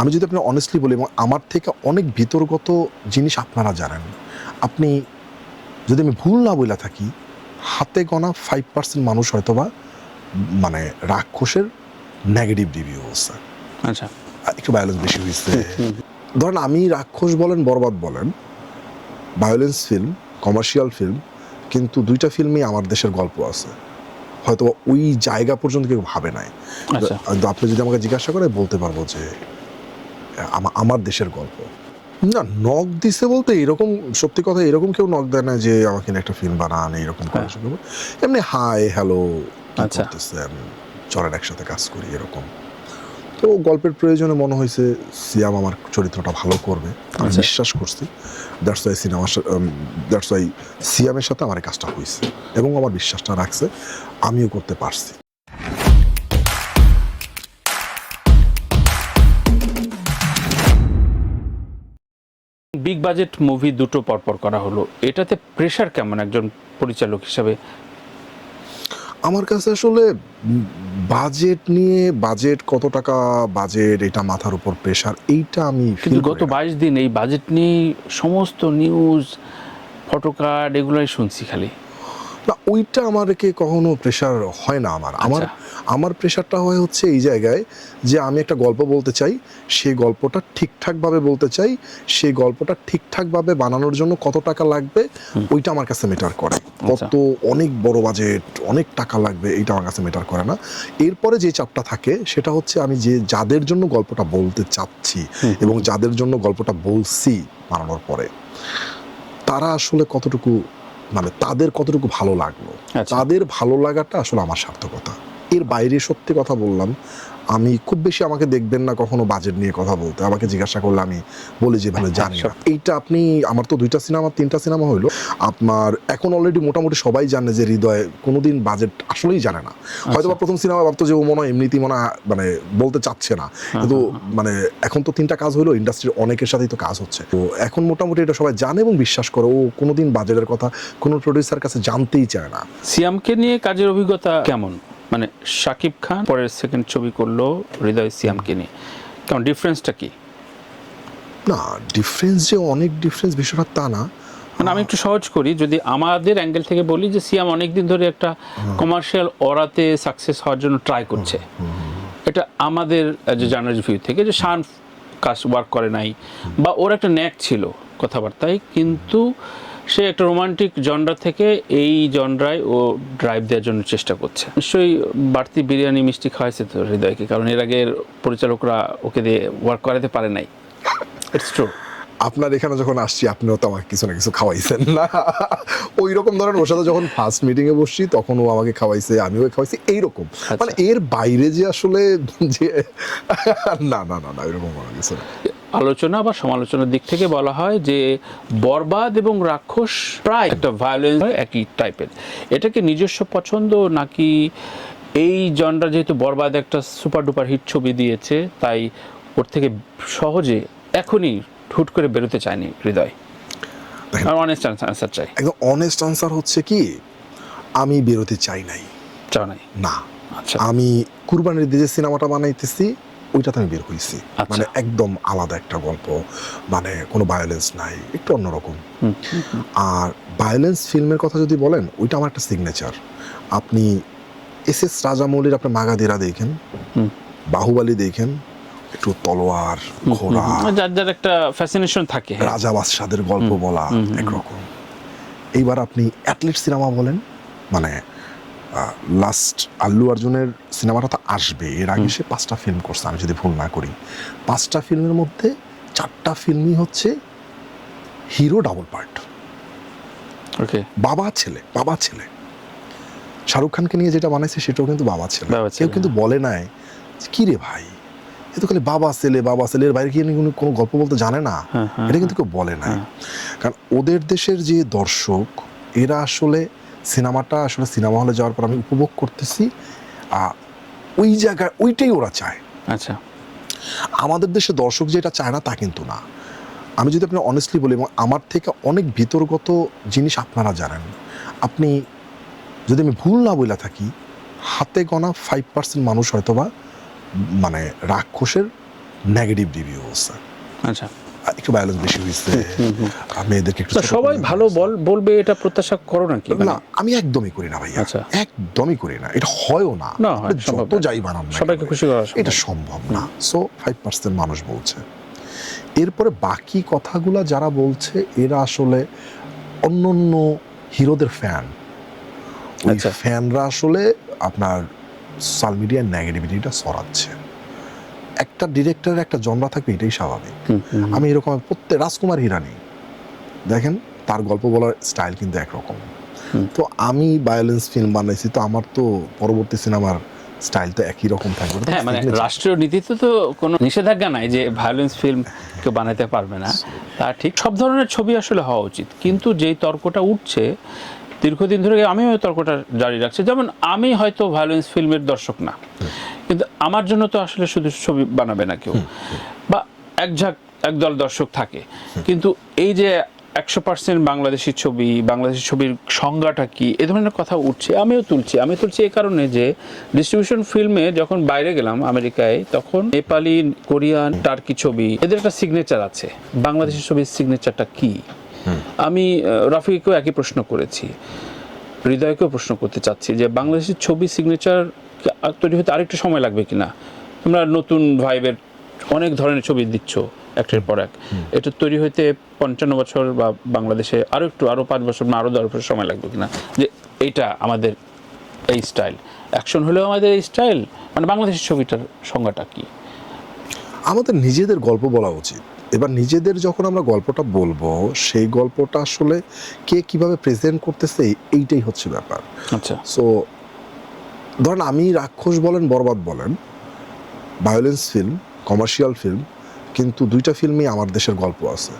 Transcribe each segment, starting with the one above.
আমি যদি আপনি অনেস্টলি বলি এবং আমার থেকে অনেক ভিতরগত জিনিস আপনারা জানেন, আপনি যদি আমি ভুল না বলে থাকি, হাতে গোনা 5% মানুষ হয়তোবা মানে রাক্ষসের নেগেটিভ রিভিউ আছে। আচ্ছা, একটু ভায়োলেন্স বেশি হয়েছে। ধরেন আমি রাক্ষস বলেন বরবাদ বলেন, ভায়োলেন্স ফিল্ম, কমার্শিয়াল ফিল্ম, কিন্তু দুইটা ফিল্মই আমার দেশের গল্প আছে, হয়তো ওই জায়গা পর্যন্ত কেউ ভাবে নাই। আচ্ছা। কিন্তু আপনি যদি আমাকে জিজ্ঞাসা করে বলতে পারবো যে আমার দেশের গল্প। না, নক দিছে বলতে এরকম সত্যি কথা, এরকম কেউ নক দেয় না যে আমাকে নিয়ে একটা ফিল্ম বানান এরকম করে। এমনি হাই হ্যালো কি আচ্ছা। করতেছেন, চলেন একসাথে কাজ করি এরকম। তো গল্পের প্রয়োজনে মনে হয়েছে সিয়াম আমার চরিত্রটা ভালো করবে, আমি বিশ্বাস করছি। দ্যাটস ওয়াই সিয়ামের সাথে আমার এই কাজটা হয়েছে এবং আমার বিশ্বাসটা রাখছে, আমিও করতে পারছি। বিগ বাজেট মুভি দুটো পরপর করা হলো, এটাতে প্রেশার কেমন একজন পরিচালক হিসাবে? আমার কাছে আসলে বাজেট নিয়ে, বাজেট কত টাকা বাজেট, এটা মাথার উপর প্রেশার, এইটা আমি কিন্তু গত 22 দিন এই বাজেট নিয়ে সমস্ত নিউজ, ফটোকার্ড এগুলোই শুনছি খালি। না, ওইটা আমাকে কখনো প্রেশার হয় না। আমার প্রেশারটা হয় হচ্ছে এই জায়গায় যে আমি একটা গল্প বলতে চাই, সেই গল্পটা ঠিকঠাকভাবে বলতে চাই, সেই গল্পটা ঠিকঠাকভাবে বানানোর জন্য কত টাকা লাগবে ওইটা আমার কাছে ম্যাটার করে। কত অনেক বড় বাজেট, অনেক টাকা লাগবে, এইটা আমার কাছে ম্যাটার করে না। এরপরে যে চাপটা থাকে সেটা হচ্ছে আমি যাদের জন্য গল্পটা বলতে চাচ্ছি এবং যাদের জন্য গল্পটা বলছি বানানোর পরে, তারা আসলে কতটুকু, মানে তাদের কতটুকু ভালো লাগলো, তাদের ভালো লাগাটা আসলে আমার সার্থকতা। এর বাইরে সত্যি কথা বললাম, আমি খুব বেশি আমাকে দেখবেন না কখনো বাজেট নিয়ে কথা বলতে। আমাকে জিজ্ঞাসা করলে আমি বলি যে ভালো জানি না। এইটা আপনি, আমার তো 2টা সিনেমা 3টা সিনেমা হইলো, আপনার এখন অলরেডি মোটামুটি সবাই জানে যে হৃদয় কোনোদিন বাজেট আসলেই জানে না। হয়তো বা প্রথম সিনেমা ভাবতো যে ও মনে হয় এমনিতেই মানে বলতে চাচ্ছে না, কিন্তু মানে এখন তো 3টা কাজ হইলো, ইন্ডাস্ট্রির অনেকের সাথেই তো কাজ হচ্ছে, তো এখন মোটামুটি এটা সবাই জানে এবং বিশ্বাস করে। ও কোনোদিন বাজেটের কথা কোনো প্রডিউসার কাছে জানতেই চায় না। সিয়ামকে নিয়ে কাজের অভিজ্ঞতা কেমন? মানে শাকিব খান পরের সেকেন্ড ছবি করলো হৃদয় সিয়ামকে নিয়ে, কেমন ডিফারেন্সটা কি? না, ডিফারেন্স যে অনেক ডিফারেন্স বিষয়টা তা না। মানে আমি একটু সহজ করি, যদি আমাদের অ্যাঙ্গেল থেকে বলি যে সিয়াম অনেকদিন ধরে একটা কমার্শিয়াল অরাতে সাকসেস হওয়ার জন্য ট্রাই করছে, এটা আমাদের যে জার্নালিস্ট ভিউ থেকে, যে শান কাজ ওয়ার্ক করে নাই বা ওর একটা ন্যাক ছিল কথাবার্তায়, কিন্তু সে একটা রোমান্টিক জনরা থেকে এই জনরায় ও ড্রাইভ দেওয়ার জন্য চেষ্টা করছে। নিশ্চয়ই বাড়তি বিরিয়ানি মিষ্টি খাওয়াইছে তো হৃদয়কে, কারণ এর আগের পরিচালকরা ওকে দিয়ে ওয়ার্ক করাতে পারে নাই। It's true. আপনার এখানে যখন আসছি আপনিও তো আমাকে কিছু না কিছু খাওয়াইছেন না? ওই রকম ধরেন, ওর সাথে যখন ফার্স্ট মিটিংয়ে বসছি তখন ও আমাকে খাওয়াইছে, আমিও খাওয়াইছি, এইরকম। মানে এর বাইরে যে আসলে যে না না না না এরকম কোনো কিছু না। আলোচনা বা সমালোচনার দিক থেকে বলা হয় যে বরবাদ এবং রাক্ষস প্রায় একটা ভায়োলেন্স একই টাইপের। এটাকে নিজস্ব পছন্দ নাকি এই জনরা যেহেতু বরবাদ একটা সুপার ডুপার হিট ছবি দিয়েছে তাই ওর থেকে সহজে এখনই হুট করে বেরোতে চায়নি হৃদয়? অনেস্ট আনসার চাই। একদম অনেস্ট আনসার হচ্ছে কি, আমি বেরোতে চাই নাই। চাও নাই? না। আচ্ছা। আমি কুরবানির ঈদে যে সিনেমাটা বানাইতেছি ওইটাতে আমি বের হয়েছি, মানে একদম আলাদা একটা গল্প, মানে কোনো ভায়োলেন্স নাই, একটু অন্যরকম। আর ভায়োলেন্স ফিল্মের কথা যদি বলেন, ওইটা আমার একটা সিগনেচার। আপনি এস রাজামৌলির আপনি মাগাদিরা দেখেন, বাহুবালী দেখেন, একটু তলোয়ার ঘোড়া, যার যার একটা ফ্যাসিনেশন থাকে, রাজা বাদশাদের গল্প বলা একরকম। এইবার আপনি অ্যাথলিট সিনেমা বলেন, মানে লাস্ট আল্লু অর্জুনের সিনেমাটা তো আসবে, এর আগে সে 5টা ফিল্ম করছে আমি যদি ভুল না করি। 5টা ফিল্মের মধ্যে 4টা ফিল্মই হচ্ছে হিরো ডাবল পার্ট, বাবা ছেলে বাবা ছেলে। শাহরুখ খানকে নিয়ে যেটা বানাইছে সেটাও কিন্তু বাবা ছেলে। কেউ কিন্তু বলে নাই কি রে ভাই, এ তো খালি বাবা ছেলে বাবা ছেলে, এর বাইরে কি কোনো গল্প বলতে জানে না, এটা কিন্তু কেউ বলে নাই। কারণ ওদের দেশের যে দর্শক, এরা আসলে সিনেমাটা আসলে সিনেমা হলে যাওয়ার পর আমি উপভোগ করতেছি, ওই জায়গায় ওইটাই ওরা চায়। আচ্ছা, আমাদের দেশে দর্শক যেটা চায় না তা কিন্তু না। আমি যদি আপনি অনেস্টলি বলি, এবং আমার থেকে অনেক ভিতরগত জিনিস আপনারা জানেন, আপনি যদি আমি ভুল না বলে থাকি, হাতে গোনা 5% মানুষ হয়তোবা মানে রাক্ষসের নেগেটিভ রিভিউ আছে, আচ্ছা, একটু ভায়োলেন্স বেশি হয়েছে, মেয়েদেরকে একটু তো ছোট সবাই করে ভালো দেখানো হয়েছে। বলবে এটা প্রত্যাশা করো নাকি? না, আমি একদমই করি না ভাইয়া, আচ্ছা। একদমই করি না, এটা হয়ও না। না, আপনি হয় সম্ভব যত না। যাই বানান না সবাইকে কেন, খুশি করা সম্ভব এটা সম্ভব না। সো 5% মানুষ বলছে। এরপরে বাকি কথাগুলা যারা বলছে এরা আসলে অন্য অন্য হিরোদের ফ্যান। ওই আচ্ছা। ফ্যানরা আসলে আপনার সোশ্যাল মিডিয়ায় নেগেটিভিটিটা ছড়াচ্ছে। একটা ডিরেক্টরের একটা জনরা থাকবে, এটাই স্বাভাবিক। আমি এরকম প্রত্যেক রাজকুমার হিরানি দেখেন, তার গল্প বলার স্টাইল কিন্তু একরকম। তো আমি ভায়োলেন্স ফিল্ম বানাইছি, তো আমার তো পরবর্তী সিনেমার স্টাইল তো একই রকম থাকবে। ওটা তো হ্যাঁ, মানে signature। রাষ্ট্রীয় নীতিতে তো কোনো নিষেধাজ্ঞা নাই যে ভায়োলেন্স ফিল্ম কেউ বানাতে পারবে না, তা ঠিক। সব ধরনের ছবি আসলে হওয়া উচিত, কিন্তু যেই তর্কটা উঠছে দীর্ঘদিন ধরে, আমিও ওই তর্কটা জারি রাখছি। যেমন আমি হয়তো ভায়োলেন্স ফিল্মের দর্শক না, কিন্তু আমার জন্য তো আসলে শুধু ছবি বানাবে না কেউ, বা একদল দর্শক থাকে, কিন্তু এই যে 100% বাংলাদেশি ছবি, বাংলাদেশি ছবির সংজ্ঞাটা কি, এ ধরনের কথা উঠছে, আমিও তুলছি এই কারণে যে ডিস্ট্রিবিউশন ফিল্মে যখন বাইরে গেলাম আমেরিকায়, তখন নেপালি, কোরিয়ান, টার্কি ছবি, এদের একটা সিগনেচার আছে। বাংলাদেশি ছবির সিগনেচারটা কি? আমি রাফিকেও একই প্রশ্ন করেছি, হৃদয়কেও প্রশ্ন করতে চাচ্ছি যে বাংলাদেশের ছবি সিগনেচার তৈরি হতে আরেকটু সময় লাগবে কিনা? তোমরা নতুন ভাইবের অনেক ধরনের ছবি দিচ্ছ একটার পর এক, এটা তৈরি হইতে 55 বছর বা বাংলাদেশে আরো 5 বছর না আরো 10 বছর সময় লাগবে কিনা, যে এইটা আমাদের এই স্টাইল, অ্যাকশন হলেও আমাদের এই স্টাইল, মানে বাংলাদেশের ছবিটার সংজ্ঞাটা কি? আমাদের নিজেদের গল্প বলা উচিত। এবার নিজেদের যখন আমরা গল্পটা বলবো, সেই গল্পটা আসলে কে কিভাবে প্রেজেন্ট করতেছে, এইটাই হচ্ছে ব্যাপার। আচ্ছা। সো ধরেন, আমি রাক্ষস বলেন, বরবাদ বলেন, ভায়োলেন্স ফিল্ম, কমার্শিয়াল ফিল্ম, কিন্তু দুইটা ফিল্মেই আমার দেশের গল্প আছে,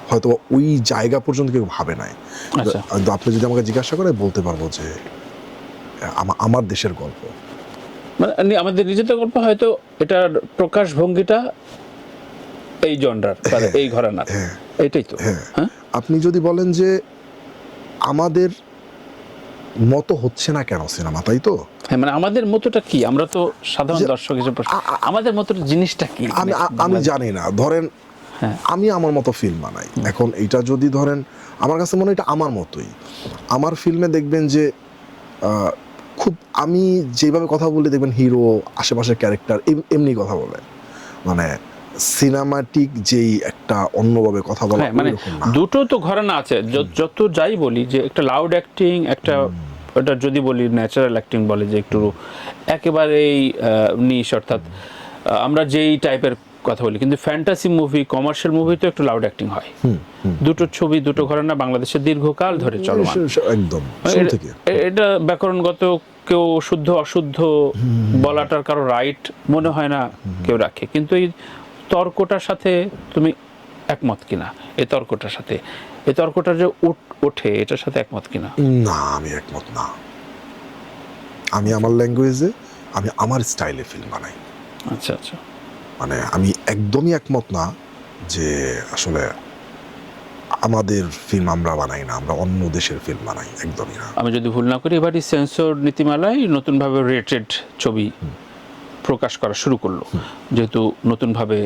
হয়তো ওই জায়গা পর্যন্ত কেউ ভাবে নাই। আচ্ছা। কিন্তু আপনি যদি আমাকে জিজ্ঞাসা করে, বলতে পারবো যে আমার দেশের গল্প। মানে আমাদের নিজেদের গল্প, হয়তো এটার প্রকাশ ভঙ্গিটা এই জনরার, এই ঘরানার, এটাই তো। হ্যাঁ, আপনি যদি বলেন যে আমাদের মতো হচ্ছে না কেন সিনেমা, তাই তো? হ্যাঁ, মানে আমাদের মতোটা কি? আমরা তো সাধারণ দর্শক হিসেবে আমাদের মতো জিনিসটা কি? আমি জানি না। ধরেন, আমি আমার মতো ফিল্ম বানাই, এখন এটা যদি ধরেন, আমার কাছে মনে হয় এটা আমার মতোই। আমার ফিল্মে দেখবেন যে খুব, আমি যেভাবে কথা বলি দেখবেন হিরো, আশেপাশের ক্যারেক্টার এমনি কথা বলে, মানে সিনেমাটিক যেই একটা অন্যভাবে কথা বলা, মানে দুটো তো ঘরানা আছে। যত যাই বলি যে একটা লাউড অ্যাক্টিং, একটা ওটা যদি বলি ন্যাচারাল অ্যাক্টিং বলে, যে একটু একেবারেই নিশ, অর্থাৎ আমরা যেই টাইপের কথা বলি, কিন্তু ফ্যান্টাসি মুভি, কমার্শিয়াল মুভি তো একটু লাউড অ্যাক্টিং হয়। দুটো ছবি, দুটো ঘরানা বাংলাদেশের দীর্ঘকাল ধরে চলমান। একদম এটা ব্যাকরণগত কেউ শুদ্ধ অশুদ্ধ বলাটার কারো রাইট মনে হয় না কেউ রাখে, কিন্তু এই তর্কটার সাথে তুমি একমত কিনা? এই তর্কটা যে ওঠে, এটার সাথে একমত কিনা? না, আমি একমত না। আমি আমার ল্যাঙ্গুয়েজে, আমি আমার স্টাইলে ফিল্ম বানাই। আচ্ছা আচ্ছা। মানে আমি একদমই একমত না যে আসলে আমাদের ফিল্ম আমরা বানাই না, আমরা অন্য দেশের ফিল্ম বানাই, একদমই না। আমি যদি ভুল না করি, এবারই সেন্সর নীতিমালায় নতুনভাবে রেটেড ছবি প্রকাশ করা শুরু করলো, যেহেতু নতুনভাবে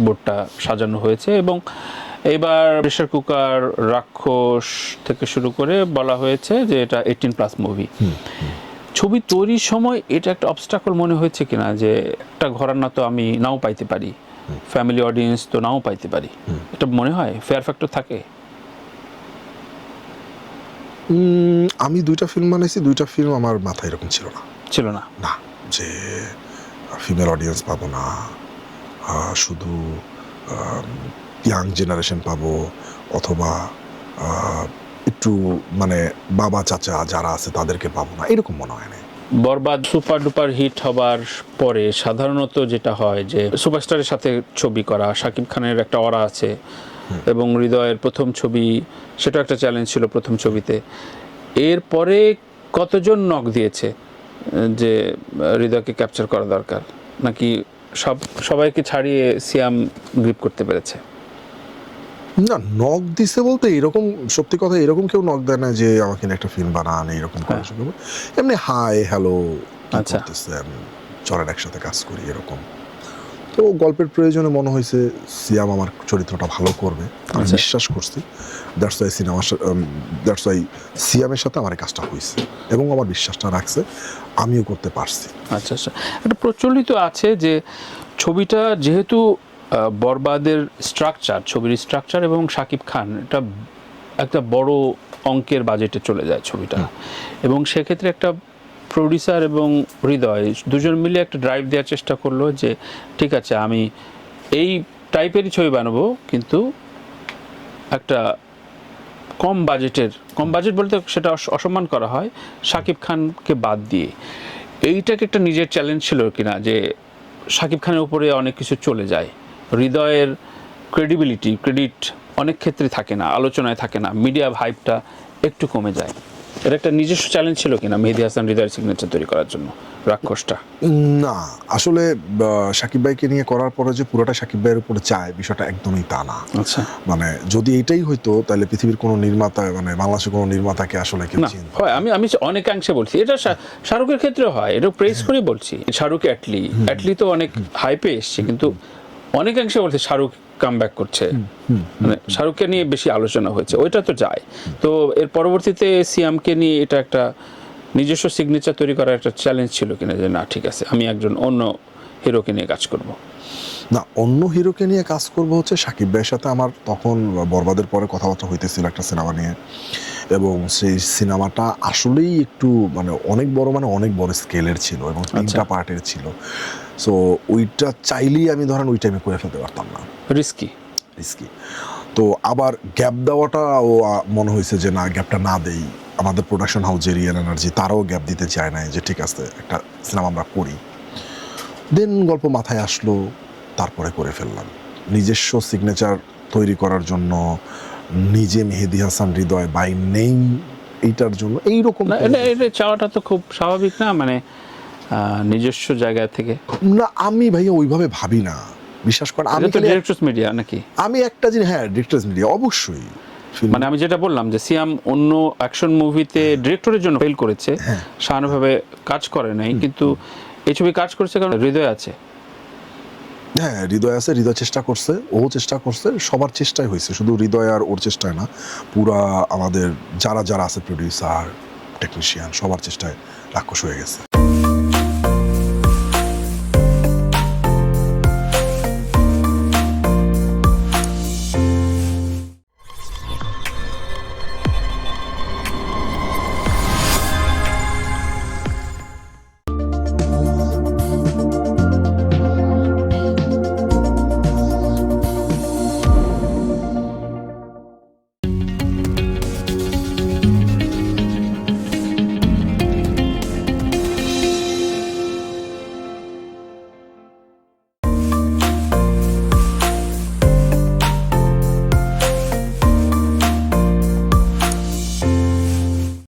বোর্ডটা সাজানো হয়েছে, এবং এবার প্রেসার কুকার, রাক্ষস থেকে শুরু করে বলা হয়েছে যে এটা 18+ মুভি। ছবি তৈরির সময় এটা একটা অবস্টাকল মনে হয়েছে কিনা, যে একটা ঘরানা তো আমি নাও পাইতে পারি, ফ্যামিলি অডিয়েন্স তো নাও পাইতে পারি, এটা মনে হয় ফেয়ার ফ্যাক্টর থাকে? আমি দুইটা ফিল্ম বানাইছি, দুইটা ফিল্ম আমার মাথায় এরকম ছিল না না যে ফিমেল অডিয়েন্স পাবো না, শুধু ইয়াং জেনারেশন পাবো, অথবা একটু মানে বাবা চাচা যারা আছে তাদেরকে পাবো না, এরকম মনে হয় না। বরবাদ সুপার ডুপার হিট হবার পরে সাধারণত যেটা হয় যে সুপারস্টারের সাথে ছবি করা, শাকিব খানের একটা অরা আছে, এবং হৃদয়ের প্রথম ছবি, সেটা একটা চ্যালেঞ্জ ছিল প্রথম ছবিতে। এরপরে কতজন নক দিয়েছে যে হৃদয়কে ক্যাপচার করা দরকার, নাকি সবাইকে ছাড়িয়ে সিয়াম গ্রিপ করতে পেরেছে? না, নক দিছে বলতে এরকম, সত্যি কথা এরকম কেউ নক দেয় না যে আমাকে একটা ফিল্ম বানান, এরকম করা শুরু করবো। এমনি হাই হ্যালো, আচ্ছা, চলেন একসাথে কাজ করি, এরকম। তো গল্পের প্রয়োজনে মনে হয়েছে সিয়াম আমার চরিত্রটা ভালো করবে, আমি আচ্ছা। বিশ্বাস করছি। দ্যাটস ওয়াই সিয়ামের সাথে আমার এই কাজটা হয়েছে এবং আমার বিশ্বাসটা রাখছে, আমিও করতে পারছি। আচ্ছা আচ্ছা, একটা প্রচলিত আছে যে ছবিটা যেহেতু বরবাদের স্ট্রাকচার, ছবির স্ট্রাকচার এবং শাকিব খান এটা একটা বড় অঙ্কের বাজেটে চলে যায় ছবিটা, এবং সেক্ষেত্রে একটা প্রডিউসার এবং হৃদয় দুজন মিলে একটা ড্রাইভ দেওয়ার চেষ্টা করলো যে ঠিক আছে আমি এই টাইপেরই ছবি বানাবো, কিন্তু একটা কম বাজেট বলতে সেটা অসম্মান করা হয় শাকিব খানকে বাদ দিয়ে। এইটাকে একটা নিজের চ্যালেঞ্জ ছিল কিনা যে শাকিব খানের উপরে অনেক কিছু চলে যায়, হৃদয়ের ক্রেডিট অনেক ক্ষেত্রে থাকে না, আলোচনায় থাকে না, মিডিয়া হাইপটা একটু কমে যায়। এটা একটা নিজস্ব চ্যালেঞ্জ ছিল কিনা মেহেদী হাসান হৃদয়ের সিগনেচার তৈরি করার জন্য রাক্ষসটা? না, আসলে সাকিব ভাইকে নিয়ে করার পরে যে পুরোটা সাকিব ভাইয়ের উপরে চায়, বিষয়টা একদমই তা না। আচ্ছা, মানে যদি এটাই হইতো তাহলে পৃথিবীর কোনো নির্মাতা, মানে বাংলাদেশের কোনো নির্মাতাকে আসলে কেউ না চিনতো হয়, আমি অনেকাংশে বলছি এটা শাহরুখের ক্ষেত্রেও হয়, এটা প্রেস করে বলছি। শাহরুখ অ্যাটলি তো অনেক হাইপে এসছে, কিন্তু অনেকাংশে বলছে শাহরুখ কামব্যাক করছে, মানে শাহরুখকে নিয়ে বেশি আলোচনা হয়েছে, ওইটা তো যায়। তো এর পরবর্তীতে সিয়ামকে নিয়ে এটা একটা নিজস্ব সিগনেচার তৈরি করার একটা চ্যালেঞ্জ ছিল কিনা যে না ঠিক আছে আমি একজন অন্য হিরোকে নিয়ে কাজ করব? না, অন্য হিরোকে নিয়ে কাজ করবো হচ্ছে সাকিব ভাইয়ের সাথে আমার তখন বরবাদের পরে কথাবার্তা হইতেছিল একটা সিনেমা নিয়ে, এবং সেই সিনেমাটা আসলেই একটু মানে অনেক বড় স্কেলের ছিল এবং 3টা পার্টের ছিল। সো ওইটা চাইলেই আমি ধরেন ওই টাইমে করে ফেলতে পারতাম না, রিস্কি। তো আবার গ্যাপ দেওয়াটা ও মনে হয়েছে যে না, গ্যাপটা না দেই। আমাদের প্রোডাকশন হাউস যে রিয়েল এনার্জি, তারাও গ্যাপ দিতে চায় নাই যে ঠিক আছে একটা সিনেমা আমরা করি। দেন গল্প মাথায় আসলো, তারপরে করে ফেললাম। নিজস্ব সিগনেচার তৈরি করার জন্য, নিজে মেহেদী হাসান হৃদয় বাই নেম এইটার জন্য এইরকম না এটা চাওয়াটা তো খুব স্বাভাবিক না, মানে নিজস্ব জায়গা থেকে। না, আমি ভাইয়া ওইভাবে ভাবি না, বিশ্বাস করেন। আমি এটা তো ডিরেক্টরস মিডিয়া নাকি? আমি একটা জিনিস, হ্যাঁ ডিরেক্টরস মিডিয়া অবশ্যই। মানে আমি যেটা বললাম যে সিয়াম অন্য অ্যাকশন মুভিতে ডিরেক্টরের জন্য ফেল করেছে, সাধারণভাবে কাজ করে নাই, কিন্তু এই ছবি কাজ করেছে কারণ হৃদয় আছে। হ্যাঁ, হৃদয় আছে, হৃদয় চেষ্টা করছে, ও চেষ্টা করছে, সবার চেষ্টাই হয়েছে, শুধু হৃদয় আর ওর চেষ্টায় না, পুরা আমাদের যারা আছে প্রডিউসার, টেকনিশিয়ান, সবার চেষ্টায় রাক্ষস হয়ে গেছে।